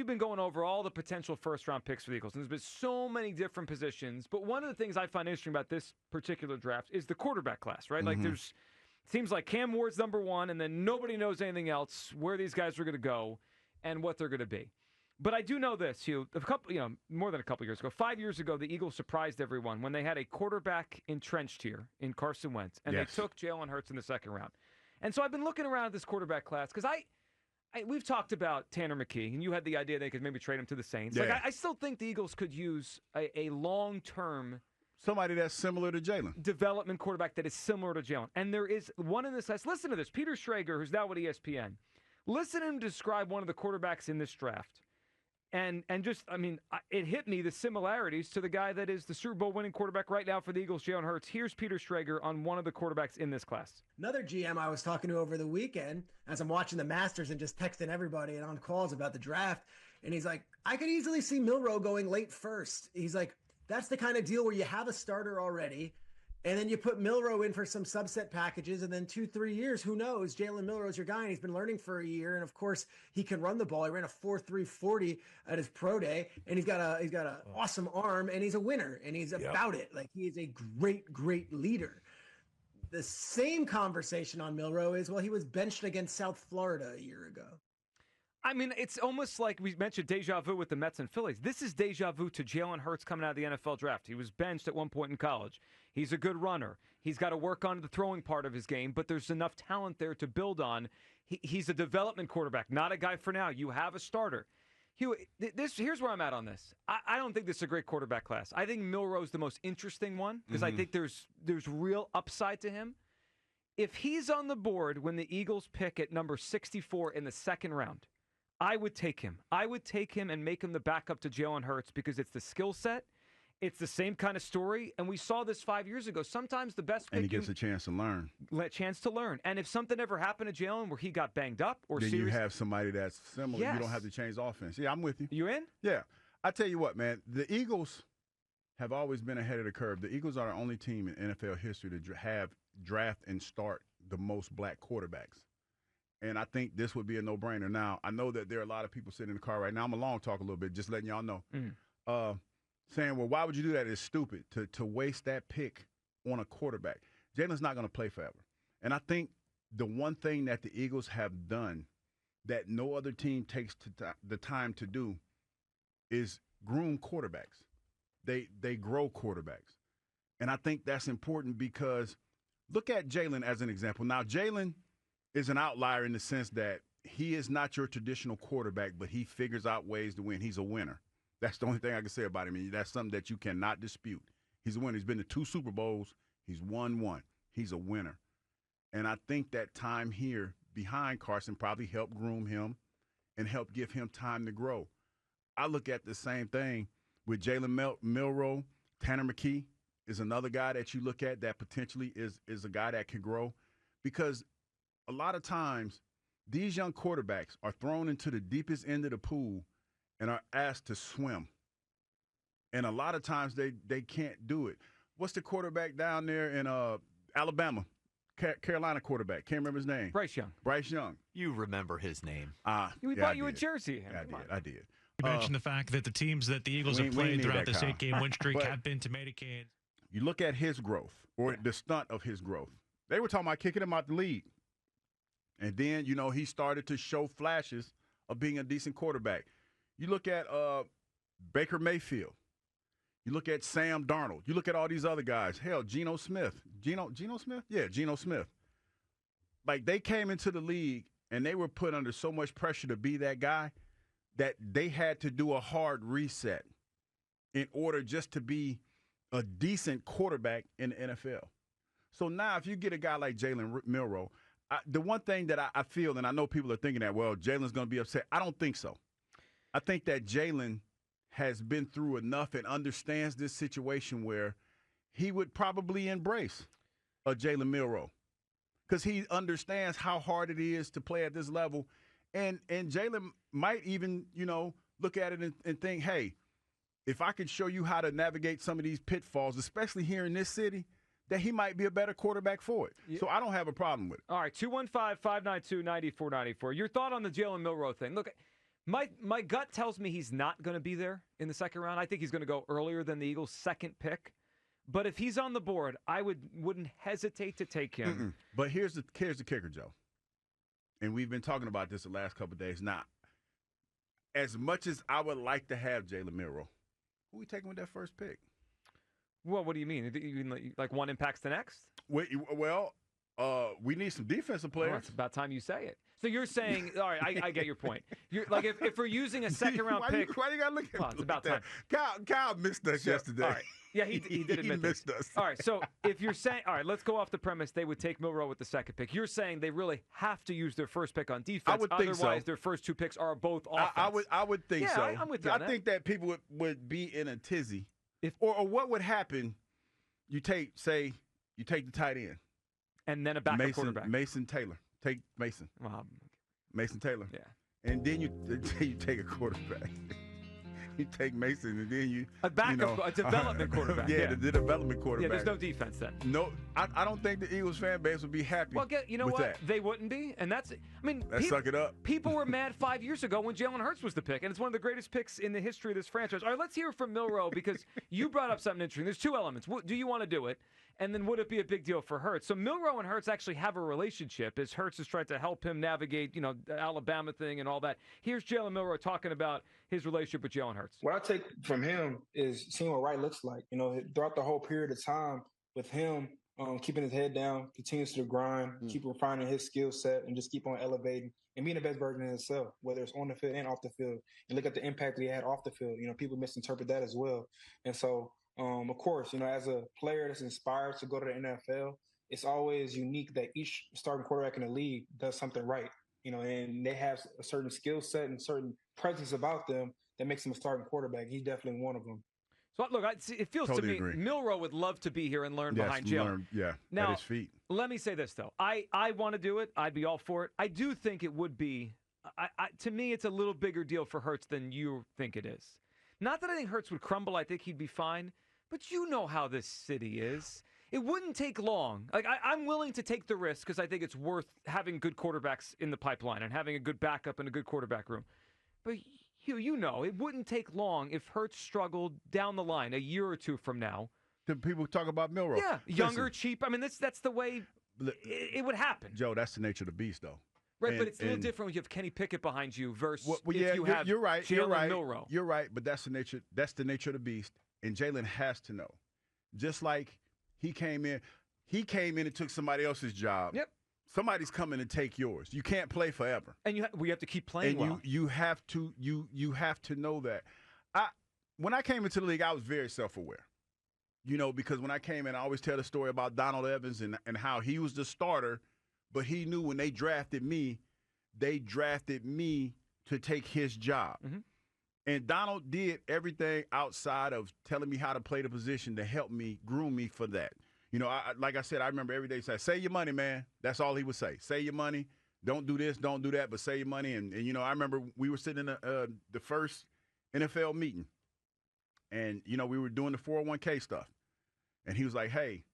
we've been going over all the potential first-round picks for the Eagles, and there's been so many different positions. But one of the things I find interesting about this particular draft is the quarterback class, right? Like seems like Cam Ward's number one, and then nobody knows anything else where these guys are going to go and what they're going to be. But I do know this, Hugh. More than a couple years ago, 5 years ago, the Eagles surprised everyone when they had a quarterback entrenched here in Carson Wentz, and they took Jalen Hurts in the second round. And so I've been looking around at this quarterback class because we've talked about Tanner McKee, and you had the idea they could maybe trade him to the Saints. Yeah. Like I still think the Eagles could use a long-term somebody that's similar to Jalen. Development quarterback that is similar to Jalen. And there is one in this class. Listen to this. Peter Schrager, who's now with ESPN. Listen to him describe one of the quarterbacks in this draft. And just, I mean, it hit me, the similarities to the guy that is the Super Bowl winning quarterback right now for the Eagles, Jalen Hurts. Here's Peter Schrager on one of the quarterbacks in this class. Another GM I was talking to over the weekend as I'm watching the Masters and just texting everybody and on calls about the draft. And he's like, I could easily see Milroe going late first. He's like, that's the kind of deal where you have a starter already. And then you put Milroe in for some subset packages, and then 2-3 years, who knows? Jalen Milroe is your guy, and he's been learning for a year. And of course, he can run the ball. He ran a 4.3 40 at his pro day, and he's got an awesome arm, and he's a winner, and he's about it. Like, he is a great leader. The same conversation on Milroe is, well, he was benched against South Florida a year ago. I mean, it's almost like we mentioned deja vu with the Mets and Phillies. This is deja vu to Jalen Hurts coming out of the NFL draft. He was benched at one point in college. He's a good runner. He's got to work on the throwing part of his game, but there's enough talent there to build on. He's a development quarterback, not a guy for now. You have a starter. Hugh, here's where I'm at on this. I don't think this is a great quarterback class. I think Milroe's the most interesting one because I think there's real upside to him. If he's on the board when the Eagles pick at number 64 in the second round, I would take him. I would take him and make him the backup to Jalen Hurts because it's the skill set. It's the same kind of story. And we saw this 5 years ago. Sometimes the best pick. And he gets a chance to learn. Chance to learn. And if something ever happened to Jalen where he got banged up or then you have somebody that's similar. Yes. You don't have to change the offense. Yeah, I'm with you. You in? Yeah. I tell you what, man. The Eagles have always been ahead of the curve. The Eagles are the only team in NFL history to have draft and start the most black quarterbacks. And I think this would be a no-brainer. Now, I know that there are a lot of people sitting in the car right now. I'm going to long talk a little bit, just letting y'all know. Saying, well, why would you do that? It's stupid to waste that pick on a quarterback. Jalen's not going to play forever. And I think the one thing that the Eagles have done that no other team takes the time to do is groom quarterbacks. They grow quarterbacks. And I think that's important because look at Jalen as an example. Now, Jalen is an outlier in the sense that he is not your traditional quarterback, but he figures out ways to win. He's a winner. That's the only thing I can say about him. And that's something that you cannot dispute. He's a winner. He's been to 2 Super Bowls. He's won 1. He's a winner. And I think that time here behind Carson probably helped groom him and helped give him time to grow. I look at the same thing with Jalen Milroe. Tanner McKee is another guy that you look at that potentially is a guy that can grow because a lot of times these young quarterbacks are thrown into the deepest end of the pool and are asked to swim. And a lot of times they can't do it. What's the quarterback down there in Alabama? Carolina quarterback. Can't remember his name. Bryce Young. Bryce Young. You remember his name. We bought you a jersey. I did. You mentioned the fact that the teams that the Eagles have played throughout this 8-game win streak have been tomato cans. You look at his growth or the stunt of his growth. They were talking about kicking him out the league. And then, he started to show flashes of being a decent quarterback. You look at Baker Mayfield. You look at Sam Darnold. You look at all these other guys. Hell, Geno Smith. Geno Smith? Yeah, Geno Smith. Like, they came into the league, and they were put under so much pressure to be that guy that they had to do a hard reset in order just to be a decent quarterback in the NFL. So now if you get a guy like Jalen Milroe, the one thing that I feel, and I know people are thinking that, well, Jalen's going to be upset. I don't think so. I think that Jalen has been through enough and understands this situation where he would probably embrace a Jalen Milroe because he understands how hard it is to play at this level. And Jalen might even, look at it and think, hey, if I could show you how to navigate some of these pitfalls, especially here in this city, that he might be a better quarterback for it. Yeah. So I don't have a problem with it. All right, 215-592-9494. Your thought on the Jalen Milroe thing. Look, My gut tells me he's not going to be there in the second round. I think he's going to go earlier than the Eagles' second pick. But if he's on the board, I wouldn't hesitate to take him. But here's the kicker, Joe. And we've been talking about this the last couple of days. Now, as much as I would like to have Jalen Milroe, who are we taking with that first pick? Well, what do you mean? You mean like one impacts the next? Well, we need some defensive players. Oh, it's about time you say it. So you're saying, all right, I get your point. You're like, if we're using a second-round pick. Why you got to look at well, it's about time. Kyle missed us yesterday. All right. Yeah, he did admit he missed us. All right, so if you're saying, all right, let's go off the premise they would take Milroe with the second pick. You're saying they really have to use their first pick on defense. I would think so. Otherwise, their first two picks are both offense. I would think so. I'm with you on that. I think that people would be in a tizzy. Or what would happen, you take the tight end. And then a backup quarterback. Mason Taylor. Take Mason. Mason Taylor. Yeah. And then you take a quarterback. You take Mason, and then you a development quarterback. Yeah, the development quarterback. Yeah, there's no defense then. No, I don't think the Eagles fan base would be happy. Well, you know with what? That. They wouldn't be, and that's. I mean, suck it up. People were mad 5 years ago when Jalen Hurts was the pick, and it's one of the greatest picks in the history of this franchise. All right, let's hear from Milroe because you brought up something interesting. There's two elements. Do you want to do it? And then would it be a big deal for Hurts? So Milroe and Hurts actually have a relationship as Hurts is trying to help him navigate, the Alabama thing and all that. Here's Jalen Milroe talking about his relationship with Jalen Hurts. What I take from him is seeing what right looks like. Throughout the whole period of time with him, keeping his head down, continues to grind, keep refining his skill set, and just keep on elevating and being the best version of himself, whether it's on the field and off the field. And look at the impact that he had off the field. People misinterpret that as well. And so, of course, as a player that's inspired to go to the NFL, it's always unique that each starting quarterback in the league does something right, and they have a certain skill set and certain presence about them that makes them a starting quarterback. He's definitely one of them. So, look, it feels totally to me agree. Milroe would love to be here and learn behind Jalen. Now, at his feet. Let me say this, though. I want to do it. I'd be all for it. I do think it would be, to me, it's a little bigger deal for Hurts than you think it is. Not that I think Hurts would crumble. I think he'd be fine. But you know how this city is. It wouldn't take long. Like I'm willing to take the risk because I think it's worth having good quarterbacks in the pipeline and having a good backup and a good quarterback room. But you know, it wouldn't take long if Hurts struggled down the line a year or two from now. Do people talk about Milroe? Yeah, younger, cheap. I mean, that's the way it would happen. Joe, that's the nature of the beast, though. Right, but it's a little different when you have Kenny Pickett behind you versus if you have you're right. Jalen Milroe. You're right, but that's the nature of the beast. And Jalen has to know. Just like he came in and took somebody else's job. Yep. Somebody's coming to take yours. You can't play forever. And we have to keep playing well. You have to know that. When I came into the league, I was very self-aware. Because when I came in, I always tell the story about Donald Evans and how he was the starter, but he knew when they drafted me to take his job. Mm-hmm. And Donald did everything outside of telling me how to play the position to help me, groom me for that. Like I said, I remember every day he said, save your money, man. That's all he would say. Save your money. Don't do this, don't do that, but save your money. And I remember we were sitting in the first NFL meeting. And, we were doing the 401k stuff. And he was like, hey,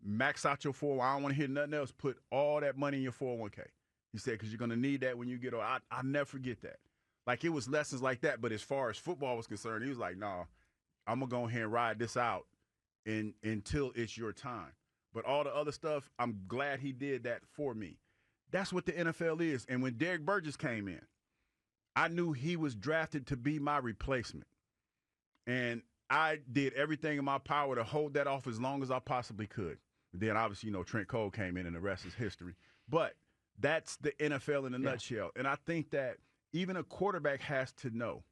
max out your 401k. I don't want to hear nothing else. Put all that money in your 401k. He said, because you're going to need that when you get old. I'll never forget that. Like, it was lessons like that, but as far as football was concerned, he was like, no, I'm going to go ahead and ride this out until it's your time. But all the other stuff, I'm glad he did that for me. That's what the NFL is. And when Derek Burgess came in, I knew he was drafted to be my replacement. And I did everything in my power to hold that off as long as I possibly could. Then, obviously, Trent Cole came in and the rest is history. But that's the NFL in a nutshell. And I think that even a quarterback has to know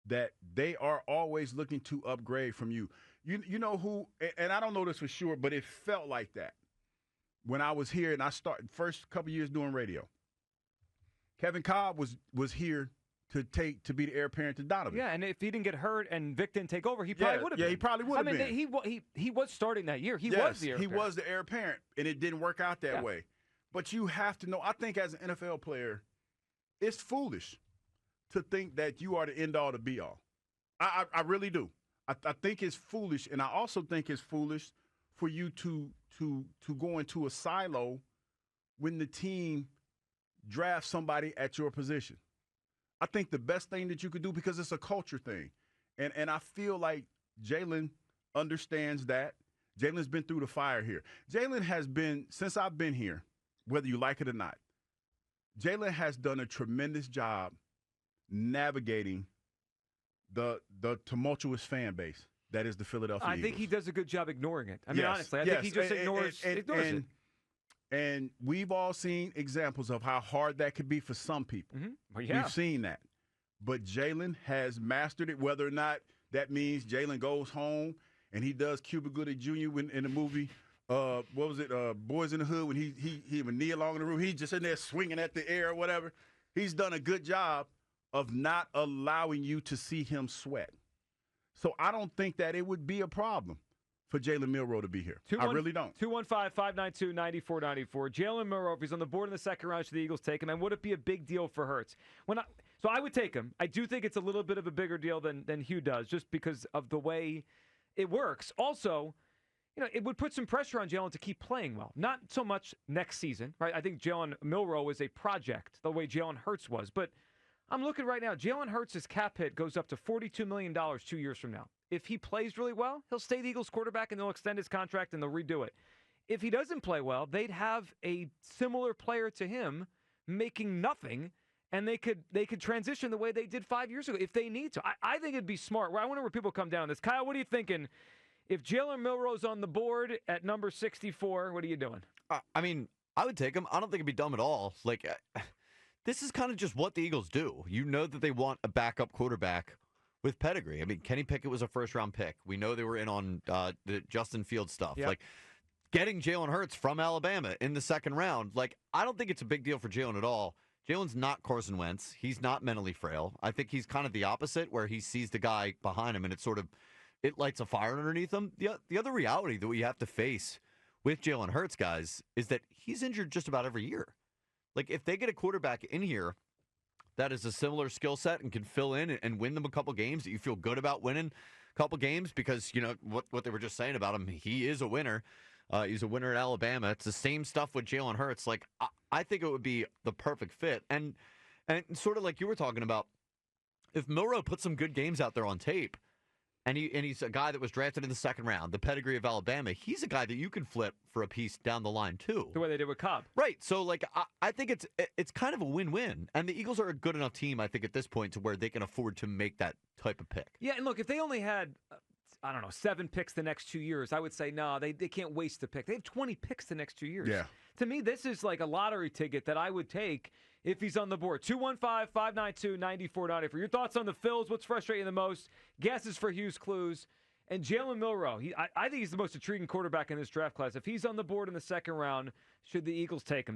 that they are always looking to upgrade from you. You know who, and I don't know this for sure, but it felt like that when I was here and I started first couple years doing radio. Kevin Cobb was here to be the heir apparent to Donovan. Yeah, and if he didn't get hurt and Vic didn't take over, he probably would have been. Yeah, he probably would have been. I mean, he was starting that year. He was the heir apparent. He was the heir apparent, and it didn't work out that way. But you have to know, I think as an NFL player, it's foolish to think that you are the end-all to be-all. I really do. I think it's foolish, and I also think it's foolish for you to go into a silo when the team drafts somebody at your position. I think the best thing that you could do, because it's a culture thing. And I feel like Jaylen understands that. Jaylen's been through the fire here. Jaylen has been, since I've been here, whether you like it or not, Jaylen has done a tremendous job navigating the tumultuous fan base that is the Philadelphia Eagles. I think he does a good job ignoring it. I mean, honestly, I think he just ignores it. And we've all seen examples of how hard that could be for some people. Mm-hmm. Well, yeah. We've seen that. But Jaylen has mastered it, whether or not that means Jaylen goes home and he does Cuba Gooding Jr. in the movie, what was it, Boys in the Hood, when he would knee along in the room. He's just in there swinging at the air or whatever. He's done a good job of not allowing you to see him sweat. So I don't think that it would be a problem for Jalen Milroe to be here. I really don't. 215-592-9494. Jalen Milroe, if he's on the board in the second round, should the Eagles take him? And would it be a big deal for Hurts? So I would take him. I do think it's a little bit of a bigger deal than Hugh does, just because of the way it works. Also, it would put some pressure on Jalen to keep playing well. Not so much next season, right? I think Jalen Milroe is a project, the way Jalen Hurts was. But I'm looking right now. Jalen Hurts' cap hit goes up to $42 million 2 years from now. If he plays really well, he'll stay the Eagles quarterback and they'll extend his contract and they'll redo it. If he doesn't play well, they'd have a similar player to him making nothing, and they could transition the way they did 5 years ago if they need to. I think it'd be smart. I wonder where people come down on this. Kyle, what are you thinking? If Jalen Milroe's on the board at number 64, what are you doing? I mean, I would take him. I don't think it'd be dumb at all. This is kind of just what the Eagles do. You know that they want a backup quarterback with pedigree. I mean, Kenny Pickett was a first-round pick. We know they were in on the Justin Fields stuff. Yep. Getting Jalen Hurts from Alabama in the second round, I don't think it's a big deal for Jalen at all. Jalen's not Carson Wentz. He's not mentally frail. I think he's kind of the opposite, where he sees the guy behind him and it lights a fire underneath him. The other reality that we have to face with Jalen Hurts, guys, is that he's injured just about every year. If they get a quarterback in here that is a similar skill set and can fill in and win them a couple games, that you feel good about winning a couple games because, what they were just saying about him, he is a winner. He's a winner at Alabama. It's the same stuff with Jalen Hurts. I think it would be the perfect fit. And sort of like you were talking about, if Milroe puts some good games out there on tape, and he's a guy that was drafted in the second round, the pedigree of Alabama, he's a guy that you can flip for a piece down the line, too. The way they did with Cobb. Right. So, I think it's kind of a win-win. And the Eagles are a good enough team, I think, at this point to where they can afford to make that type of pick. Yeah, and look, if they only had, 7 picks the next 2 years, I would say, no, they can't waste the pick. They have 20 picks the next 2 years. Yeah. To me, this is like a lottery ticket that I would take if he's on the board. 215-592-9494. Your thoughts on the Phils? What's frustrating the most? Guesses for Hughes Clues. And Jalen Milroe, I think he's the most intriguing quarterback in this draft class. If he's on the board in the second round, should the Eagles take him?